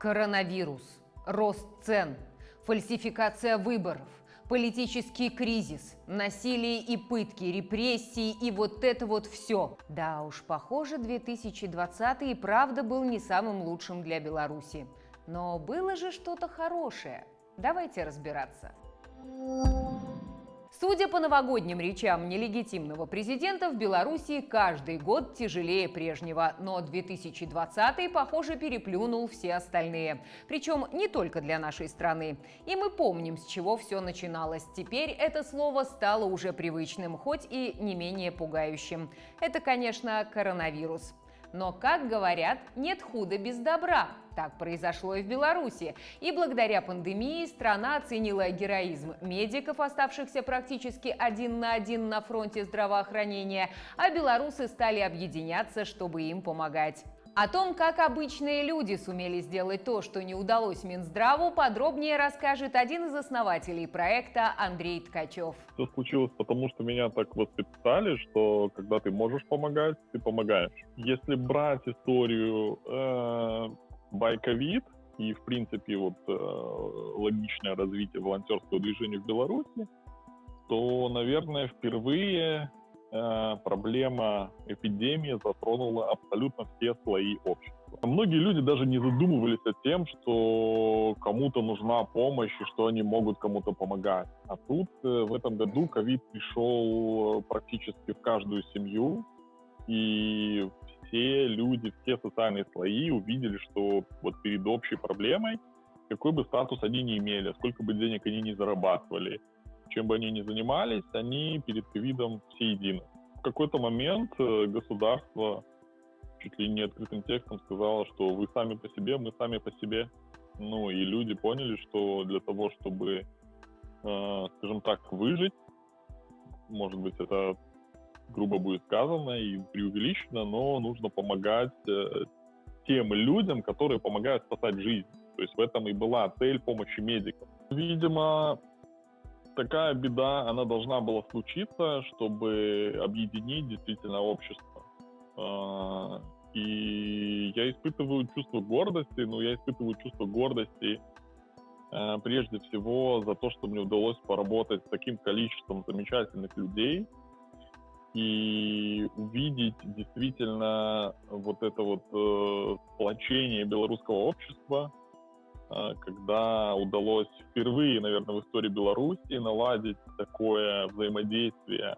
Коронавирус, рост цен, фальсификация выборов, политический кризис, насилие и пытки, репрессии и вот это вот все. Да уж, похоже, 2020 и правда был не самым лучшим для Беларуси. Но было же что-то хорошее. Давайте разбираться. Судя по новогодним речам нелегитимного президента, в Беларуси каждый год тяжелее прежнего, но 2020, похоже, переплюнул все остальные. Причем не только для нашей страны. И мы помним, с чего все начиналось. Теперь это слово стало уже привычным, хоть и не менее пугающим. Это, конечно, коронавирус. Но, как говорят, нет худа без добра. Так произошло и в Беларуси. И благодаря пандемии страна оценила героизм медиков, оставшихся практически один на один на фронте здравоохранения, а белорусы стали объединяться, чтобы им помогать. О том, как обычные люди сумели сделать то, что не удалось Минздраву, подробнее расскажет один из основателей проекта Андрей Ткачев. Все случилось потому, что меня так воспитали, что когда ты можешь помогать, ты помогаешь. Если брать историю by COVID и, в принципе, логичное развитие волонтерского движения в Беларуси, то, наверное, впервые проблема эпидемии затронула абсолютно все слои общества. Многие люди даже не задумывались о тем, что кому-то нужна помощь и что они могут кому-то помогать. А тут в этом году ковид пришел практически в каждую семью, и все люди, все социальные слои увидели, что вот перед общей проблемой, какой бы статус они ни имели, сколько бы денег они ни зарабатывали, чем бы они ни занимались, они перед ковидом все едины. В какой-то момент государство чуть ли не открытым текстом сказало, что вы сами по себе, мы сами по себе. Ну и люди поняли, что для того, чтобы, скажем так, выжить, может быть, это грубо будет сказано и преувеличено, но нужно помогать тем людям, которые помогают спасать жизнь. То есть в этом и была цель помощи медикам. Видимо, такая беда, она должна была случиться, чтобы объединить действительно общество. И я испытываю чувство гордости, прежде всего за то, что мне удалось поработать с таким количеством замечательных людей и увидеть действительно вот это сплочение белорусского общества, когда удалось впервые, наверное, в истории Беларуси наладить такое взаимодействие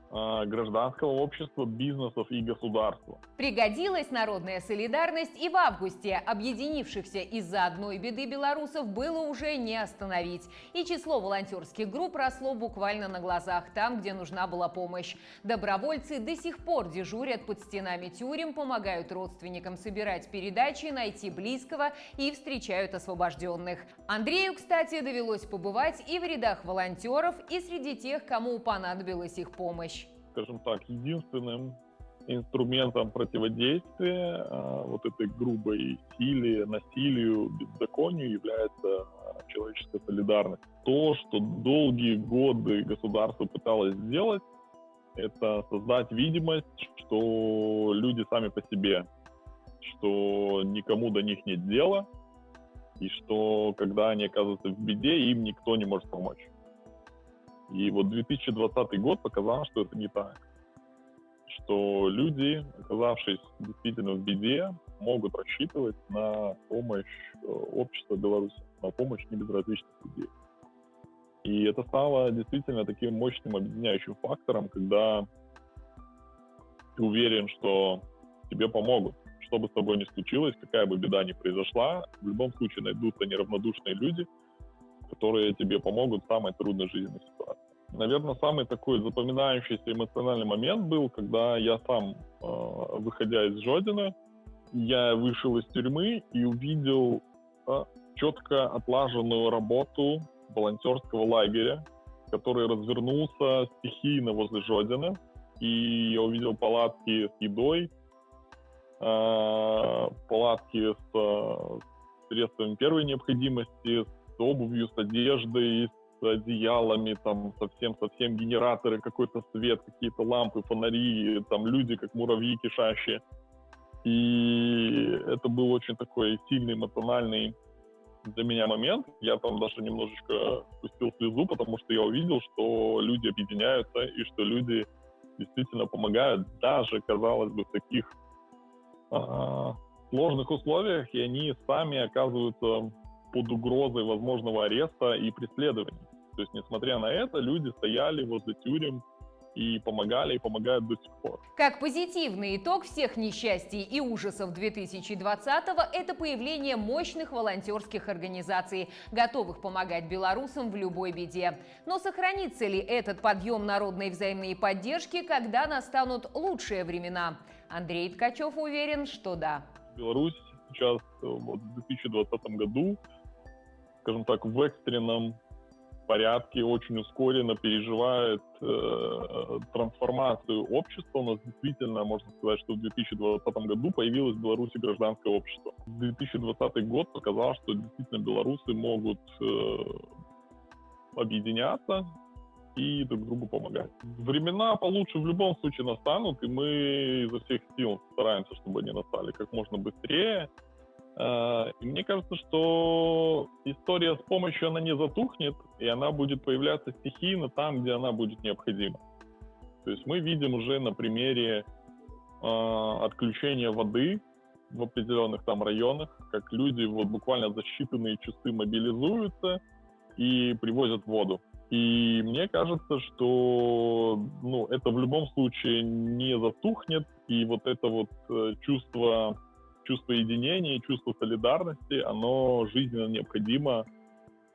гражданского общества, бизнесов и государства. Пригодилась народная солидарность, и в августе объединившихся из-за одной беды белорусов было уже не остановить. И число волонтерских групп росло буквально на глазах, там, где нужна была помощь. Добровольцы до сих пор дежурят под стенами тюрем, помогают родственникам собирать передачи, найти близкого и встречают освобожденных. Андрею, кстати, довелось побывать и в рядах волонтеров, и среди тех, кому понадобилась их помощь. Скажем так, единственным инструментом противодействия этой грубой силе, насилию, беззаконию является человеческая солидарность. То, что долгие годы государство пыталось сделать, это создать видимость, что люди сами по себе, что никому до них нет дела, и что, когда они оказываются в беде, им никто не может помочь. И 2020 год показал, что это не так. Что люди, оказавшись действительно в беде, могут рассчитывать на помощь общества Беларуси, на помощь небезразличных людей. И это стало действительно таким мощным объединяющим фактором, когда ты уверен, что тебе помогут. Что бы с тобой ни случилось, какая бы беда ни произошла, в любом случае найдутся неравнодушные люди, которые тебе помогут в самой трудной жизненной ситуации. Наверное, самый такой запоминающийся эмоциональный момент был, когда я сам, выходя из Жодина, я вышел из тюрьмы и увидел четко отлаженную работу волонтерского лагеря, который развернулся стихийно возле Жодина. И я увидел палатки с едой, палатки с средствами первой необходимости, с обувью, с одеждой, с одеялами, там совсем генераторы, какой-то свет, какие-то лампы, фонари, там люди как муравьи кишащие. И это был очень такой сильный эмоциональный для меня момент. Я там даже немножечко спустил слезу, потому что я увидел, что люди объединяются и что люди действительно помогают, даже, казалось бы, в таких сложных условиях, и они сами оказываются под угрозой возможного ареста и преследования. То есть, несмотря на это, люди стояли возле тюрем и помогали, и помогают до сих пор. Как позитивный итог всех несчастий и ужасов 2020-го – это появление мощных волонтерских организаций, готовых помогать белорусам в любой беде. Но сохранится ли этот подъем народной взаимной поддержки, когда настанут лучшие времена? Андрей Ткачев уверен, что да. Беларусь сейчас вот, в 2020 году, скажем так, в экстренном порядке, очень ускоренно переживает трансформацию общества. У нас действительно, можно сказать, что в 2020 году появилось в Беларуси гражданское общество. 2020 год показал, что действительно белорусы могут объединяться и друг другу помогать. Времена получше в любом случае настанут, и мы изо всех сил стараемся, чтобы они настали как можно быстрее. И мне кажется, что история с помощью, она не затухнет, и она будет появляться стихийно там, где она будет необходима. То есть мы видим уже на примере отключения воды в определенных там районах, как люди вот буквально за считанные часы мобилизуются и привозят воду. И мне кажется, что это в любом случае не затухнет, и вот это вот чувство единения, чувство солидарности, оно жизненно необходимо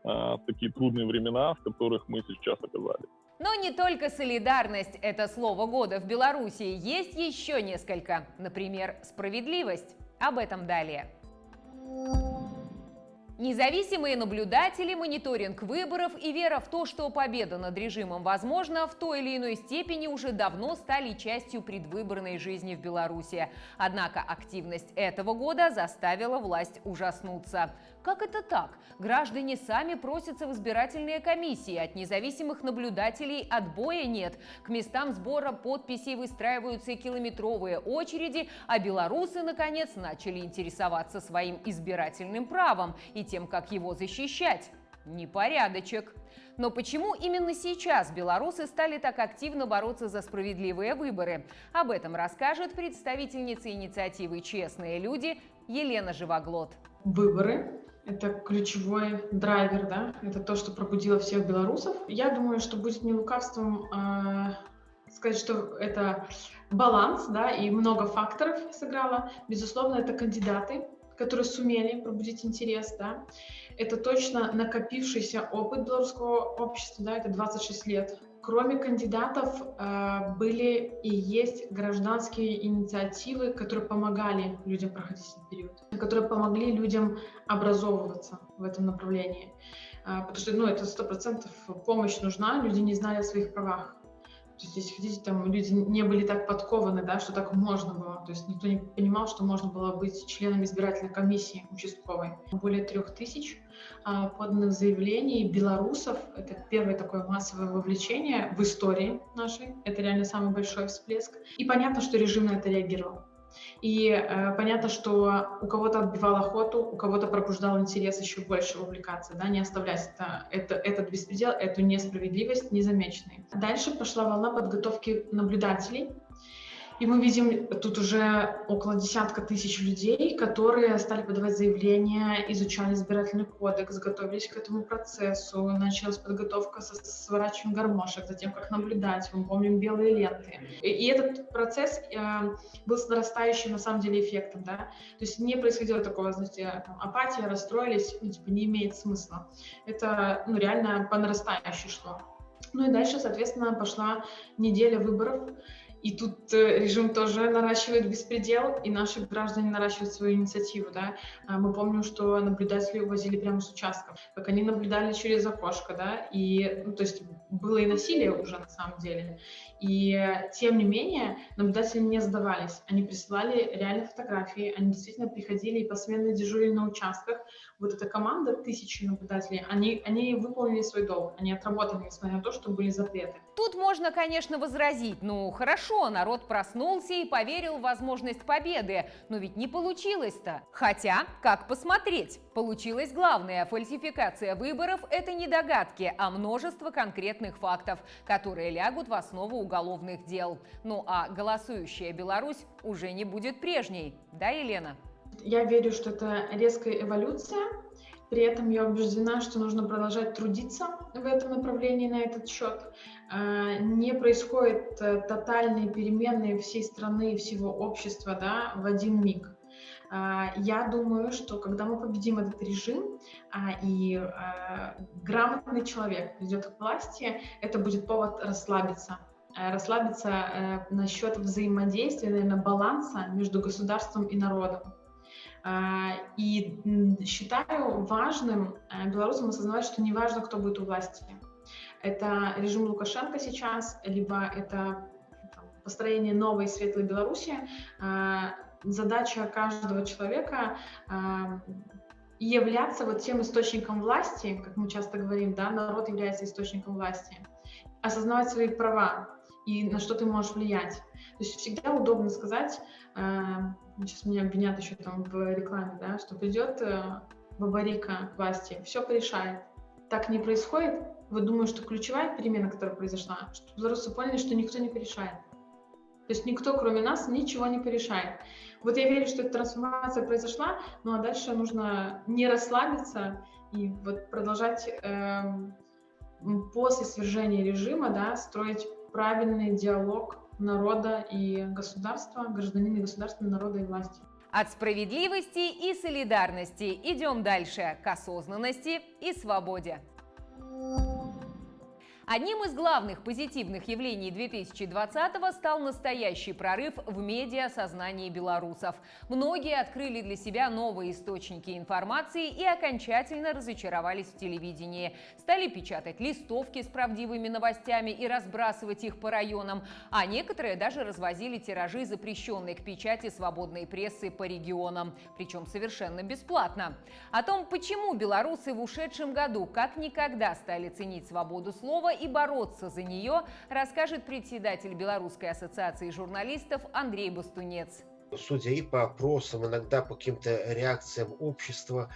в такие трудные времена, в которых мы сейчас оказались. Но не только солидарность – это слово года в Беларуси. Есть еще несколько. Например, справедливость. Об этом далее. Независимые наблюдатели, мониторинг выборов и вера в то, что победа над режимом возможна, в той или иной степени уже давно стали частью предвыборной жизни в Беларуси. Однако активность этого года заставила власть ужаснуться. Как это так? Граждане сами просятся в избирательные комиссии, от независимых наблюдателей отбоя нет. К местам сбора подписей выстраиваются километровые очереди, а белорусы, наконец, начали интересоваться своим избирательным правом и тем, как его защищать. Непорядочек. Но почему именно сейчас белорусы стали так активно бороться за справедливые выборы? Об этом расскажет представительница инициативы «Честные люди» Елена Живоглот. Выборы – это ключевой драйвер, да? Это то, что пробудило всех белорусов. Я думаю, что будет не лукавством сказать, что это баланс, да, и много факторов сыграло. Безусловно, это кандидаты, которые сумели пробудить интерес, да. Это точно накопившийся опыт белорусского общества, да, это 26 лет. Кроме кандидатов были и есть гражданские инициативы, которые помогали людям проходить этот период, которые помогли людям образовываться в этом направлении. Потому что, это 100% помощь нужна, люди не знали о своих правах. То есть, если хотите, там люди не были так подкованы, да, что так можно было. То есть никто не понимал, что можно было быть членом избирательной комиссии участковой. Более 3000 поданных заявлений белорусов. Это первое такое массовое вовлечение в истории нашей. Это реально самый большой всплеск. И понятно, что режим на это реагировал. И понятно, что у кого-то отбивал охоту, у кого-то пробуждал интерес еще больше вовлекаться, да, не оставлять этот беспредел, эту несправедливость незамеченной. Дальше пошла волна подготовки наблюдателей. И мы видим тут уже около 10 тысяч людей, которые стали подавать заявления, изучали избирательный кодекс, готовились к этому процессу. Началась подготовка со сворачиванием гармошек, затем как наблюдать, мы помним белые ленты. И этот процесс был с нарастающим, на самом деле, эффектом. Да? То есть не происходило такого, знаете, апатия, расстроились, не имеет смысла. Это реально по нарастающей шло. И дальше, соответственно, пошла неделя выборов. И тут режим тоже наращивает беспредел, и наши граждане наращивают свою инициативу. Да? Мы помним, что наблюдатели увозили прямо с участков, как они наблюдали через окошко, да? И, то есть было и насилие уже на самом деле. И тем не менее наблюдатели не сдавались, они присылали реальные фотографии, они действительно приходили и посменно дежурили на участках. Вот эта команда, 1000 наблюдателей, они выполнили свой долг, они отработали, несмотря на то, что были запреты. Тут можно, конечно, возразить, хорошо, Хорошо, народ проснулся и поверил в возможность победы, но ведь не получилось-то. Хотя, как посмотреть? Получилось главное – фальсификация выборов – это не догадки, а множество конкретных фактов, которые лягут в основу уголовных дел. Ну а голосующая Беларусь уже не будет прежней. Да, Елена? Я верю, что это резкая эволюция. При этом я убеждена, что нужно продолжать трудиться в этом направлении на этот счет. Не происходят тотальные перемены всей страны и всего общества, да, в один миг. Я думаю, что когда мы победим этот режим и грамотный человек придет к власти, это будет повод расслабиться. Расслабиться насчет взаимодействия, наверное, баланса между государством и народом. И считаю важным белорусам осознавать, что не важно, кто будет у власти. Это режим Лукашенко сейчас, либо это построение новой светлой Беларуси. Задача каждого человека являться вот тем источником власти, как мы часто говорим, да, народ является источником власти, осознавать свои права и на что ты можешь влиять. То есть всегда удобно сказать, сейчас меня обвинят еще там в рекламе, да, что придет Бабарика к власти, все порешает. Так не происходит. Вот думаю, что ключевая перемена, которая произошла, что белорусы поняли, что никто не порешает. То есть никто, кроме нас, ничего не порешает. Вот я верю, что эта трансформация произошла, ну а дальше нужно не расслабиться и вот продолжать после свержения режима, да, строить правильный диалог народа и государства, гражданина и государства, народа и власти. От справедливости и солидарности идем дальше к осознанности и свободе. Одним из главных позитивных явлений 2020-го стал настоящий прорыв в медиасознании белорусов. Многие открыли для себя новые источники информации и окончательно разочаровались в телевидении. Стали печатать листовки с правдивыми новостями и разбрасывать их по районам, а некоторые даже развозили тиражи запрещенной к печати свободной прессы по регионам, причем совершенно бесплатно. О том, почему белорусы в ушедшем году как никогда стали ценить свободу слова и бороться за нее, расскажет председатель Белорусской ассоциации журналистов Андрей Бастунец. Судя и по опросам, иногда по каким-то реакциям общества,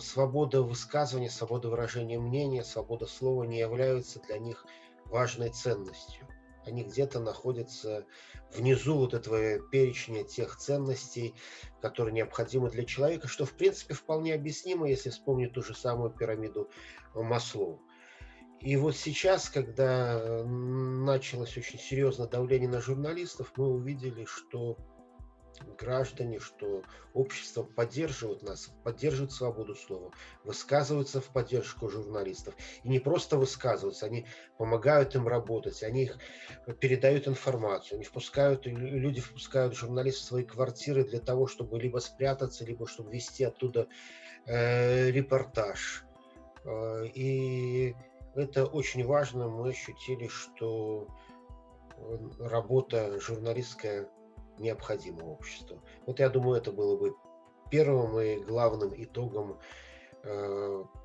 свобода высказывания, свобода выражения мнения, свобода слова не являются для них важной ценностью. Они где-то находятся внизу вот этого перечня тех ценностей, которые необходимы для человека, что в принципе вполне объяснимо, если вспомнить ту же самую пирамиду Маслоу. И вот сейчас, когда началось очень серьезное давление на журналистов, мы увидели, что граждане, что общество поддерживает нас, поддерживает свободу слова, высказываются в поддержку журналистов. И не просто высказываются, они помогают им работать, они их передают информацию, они впускают, люди впускают журналистов в свои квартиры для того, чтобы либо спрятаться, либо чтобы вести оттуда репортаж. И это очень важно. Мы ощутили, что работа журналистская необходима обществу. Вот я думаю, это было бы первым и главным итогом,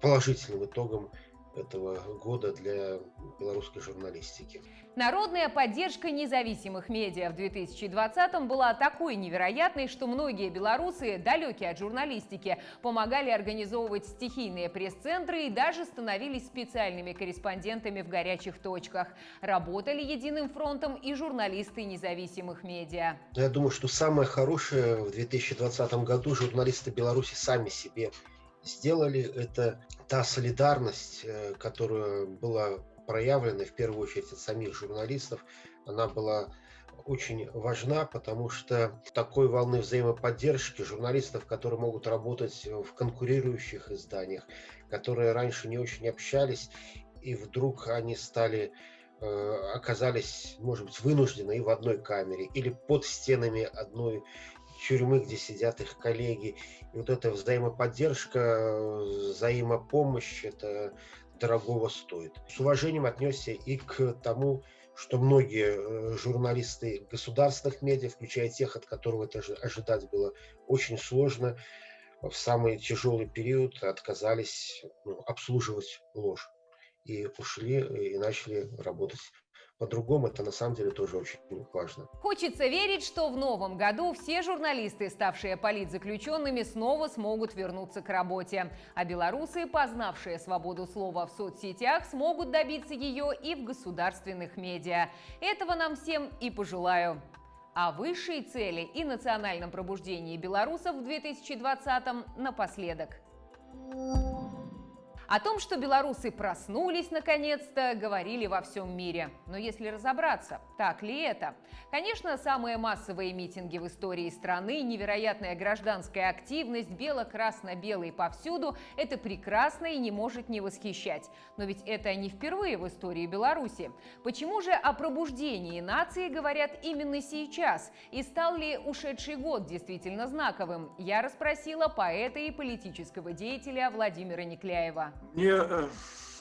положительным итогом этого года для белорусской журналистики. Народная поддержка независимых медиа в 2020-м была такой невероятной, что многие белорусы, далекие от журналистики, помогали организовывать стихийные пресс-центры и даже становились специальными корреспондентами в горячих точках. Работали единым фронтом и журналисты независимых медиа. Я думаю, что самое хорошее в 2020 году журналисты Беларуси сами себе сделали. Это та солидарность, которая была проявлена в первую очередь от самих журналистов. Она была очень важна, потому что такой волны взаимоподдержки журналистов, которые могут работать в конкурирующих изданиях, которые раньше не очень общались, и вдруг они оказались, может быть, вынуждены и в одной камере, или под стенами одной тюрьмы, где сидят их коллеги. И вот эта взаимоподдержка, взаимопомощь, это дорогого стоит. С уважением отнесся и к тому, что многие журналисты государственных медиа, включая тех, от которых это ожидать было очень сложно, в самый тяжелый период отказались обслуживать ложь и ушли и начали работать по-другому, это на самом деле тоже очень важно. Хочется верить, что в новом году все журналисты, ставшие политзаключенными, снова смогут вернуться к работе. А белорусы, познавшие свободу слова в соцсетях, смогут добиться ее и в государственных медиа. Этого нам всем и пожелаю. О высшей цели и национальном пробуждении белорусов в 2020-м напоследок. О том, что белорусы проснулись наконец-то, говорили во всем мире. Но если разобраться, так ли это? Конечно, самые массовые митинги в истории страны, невероятная гражданская активность, бело-красно-белый повсюду – это прекрасно и не может не восхищать. Но ведь это не впервые в истории Беларуси. Почему же о пробуждении нации говорят именно сейчас? И стал ли ушедший год действительно знаковым? Я расспросила поэта и политического деятеля Владимира Некляева. Мне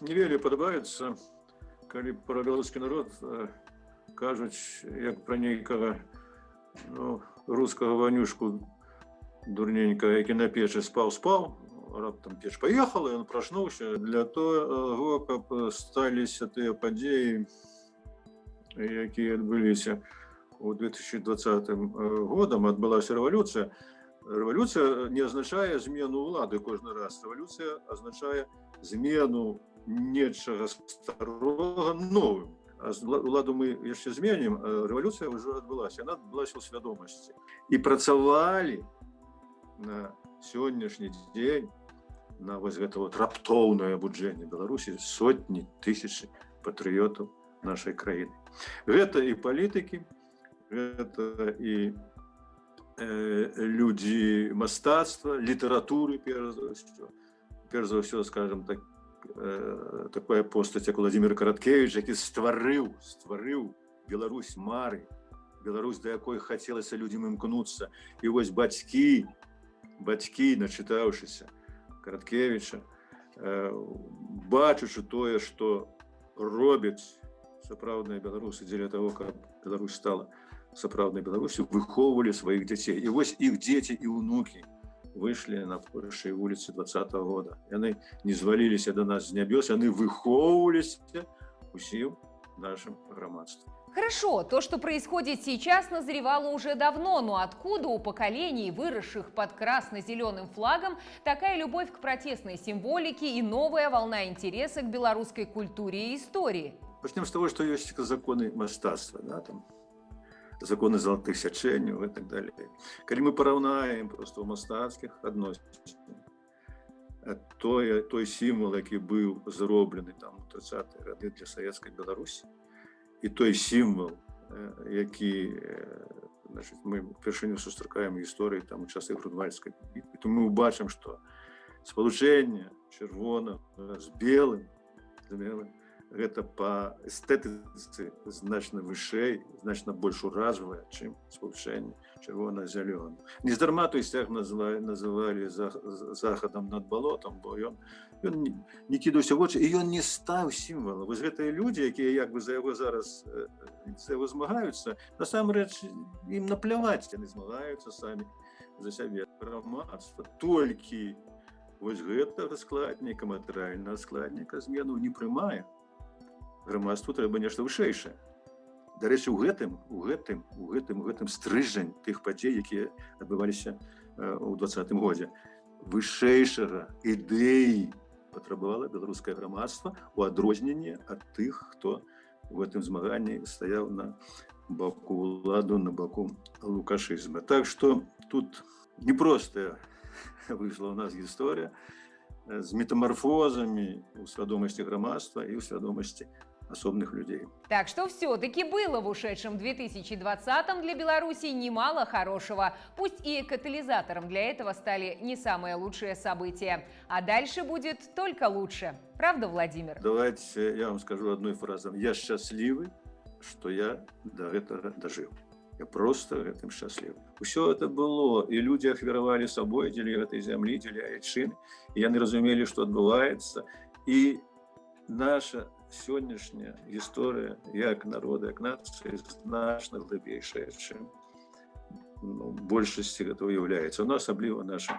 не вельмі падабаецца, калі пра беларускі народ кажуць як пра нейкага рускага ванюшку дурненькага, які на печы спаў, раптам печ паехала, ён прачнуўся. Для того, каб сталіся тыя падзеі, якія адбыліся у 2020 годам, адбылася рэвалюцыя. Революция не означает змену улады кожны раз. Революция означает змену нечага старого новым. А уладу мы яшчэ зменім, а революция уже адбылася. Она адбылася ў свядомасці. І працавалі на сённяшні дзень на вось гэта вот раптоўнае абуджэнне Беларусі сотні тысячы патрыётаў нашай краіны. Гэта і палітыкі, гэта і люди мастацтва, літературы, перш за ўсё, скажем так, такая постаць, як Владимир Караткевич, які стварыў Беларусь мары, Беларусь, да якой хацелася людзям імкнуцца. І вось бацькі, начытаўшыся Караткевича, бачачы тое, што робяць сапраўдныя беларусы дзеля таго, каб Беларусь стала сапраўднай Беларусью, выхоўвалі сваіх дзяцей. І вось іх дзеці і ўнукі выйшлі на першай вуліцы 20-го года. Яны не зваліліся до нас з нябёс, яны выхоўваліся усім нашим грамадствам. Хорошо, то, что происходит сейчас, назревало уже давно, но откуда у поколений, выросших под красно-зеленым флагом, такая любовь к протестной символике и новая волна интереса к белорусской культуре и истории? Начнем с того, что есть законы мастацтва, да, там, законы золотых сячэнняў и так далее. Калі мы параўнаем просто ў мастацкіх адносінах той сімвал, які быў зроблены там у 30-е гады для савецкай Беларусі, і той сімвал, які, значит, мы впершыню сустракаем гісторыі там у часы Грунвальдскай бітвы, то мы убачым, што спалучэнне чырвонага з белым, гэта па эстэтыцы значна вышэй, значна больш уражвае, чым спалучэнне чырвона-зялёнага. Нездарма той сцяг называлі захадам над балотам, бо ён не кідаўся ў вочы, і ён не стаў сімвалам. Вось гэтыя людзі, якія як бы за яго зараз змагаюцца, насамрэч ім напляваць, яны змагаюцца самі за сябе. Грамадства толькі вось гэтага складніка, матэрыяльнага складніка змену не прымае. Грамадству трэба нешта вышэйшае. Дарэчы, у гэтым стрыжань тых падзей, якія адбываліся ў 20-м годзе. Вышэйшага ідэі патрабавала беларускае грамадства у адрозненне ад тых, хто в гэтым змаганні стаяў на баку уладу, на баку лукашызма. Так што тут непростая выйшла у нас гісторыя з метамарфозамі ў свядомасці грамадства і ў свядомасці особных людей. Так что все-таки было в ушедшем 2020-м для Беларуси немало хорошего. Пусть и катализатором для этого стали не самые лучшие события. А дальше будет только лучше. Правда, Владимир? Давайте я вам скажу одной фразой. Я счастливый, что я до этого дожил. Я просто гэтым счастлівы. Усё это было, і людзі ахвяравалі сабой дзеля гэтай зямлі, дзеля айчыны. І яны разумелі, што адбываецца. І наша сённяшняя гісторыя як народа, як нацыі значна глыбейшая, чым большасці гэта уяўляецца. У нас асабліва наша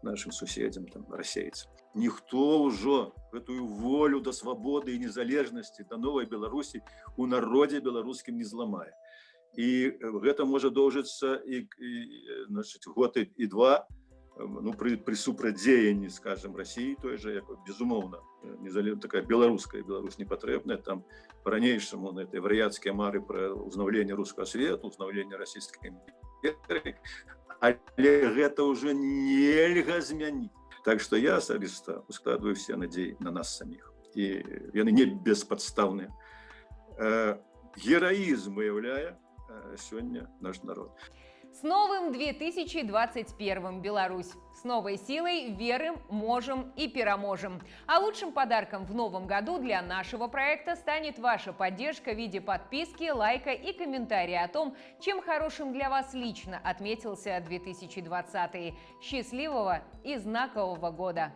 нашим суседям, там, расейцам. Ніхто ўжо гэтую волю да свабоды і незалежнасці, да новай Беларусі у народзе беларускім не зламае. І гэта можа доўжыцца значит, год і два, ну, при супрацьдзеянні, скажем, России той же, як, безумоўна, такая беларуская, Беларусь не патрэбная, там по-ранейшаму на этой вар'яцкія мары про узнаўленне рускага свету, узнаўленне расійскай імперыі, але гэта ўжо нельга змяніць. Так што я асабіста ускладваю все надзеі на нас саміх. І яны не беспадстаўныя. Гераізм выяўляе сегодня наш народ. С новым 2021 Беларусь! С новой силой верим, можем и переможем. А лучшим подарком в новом году для нашего проекта станет ваша поддержка в виде подписки, лайка и комментария о том, чем хорошим для вас лично отметился 2020. Счастливого и знакового года!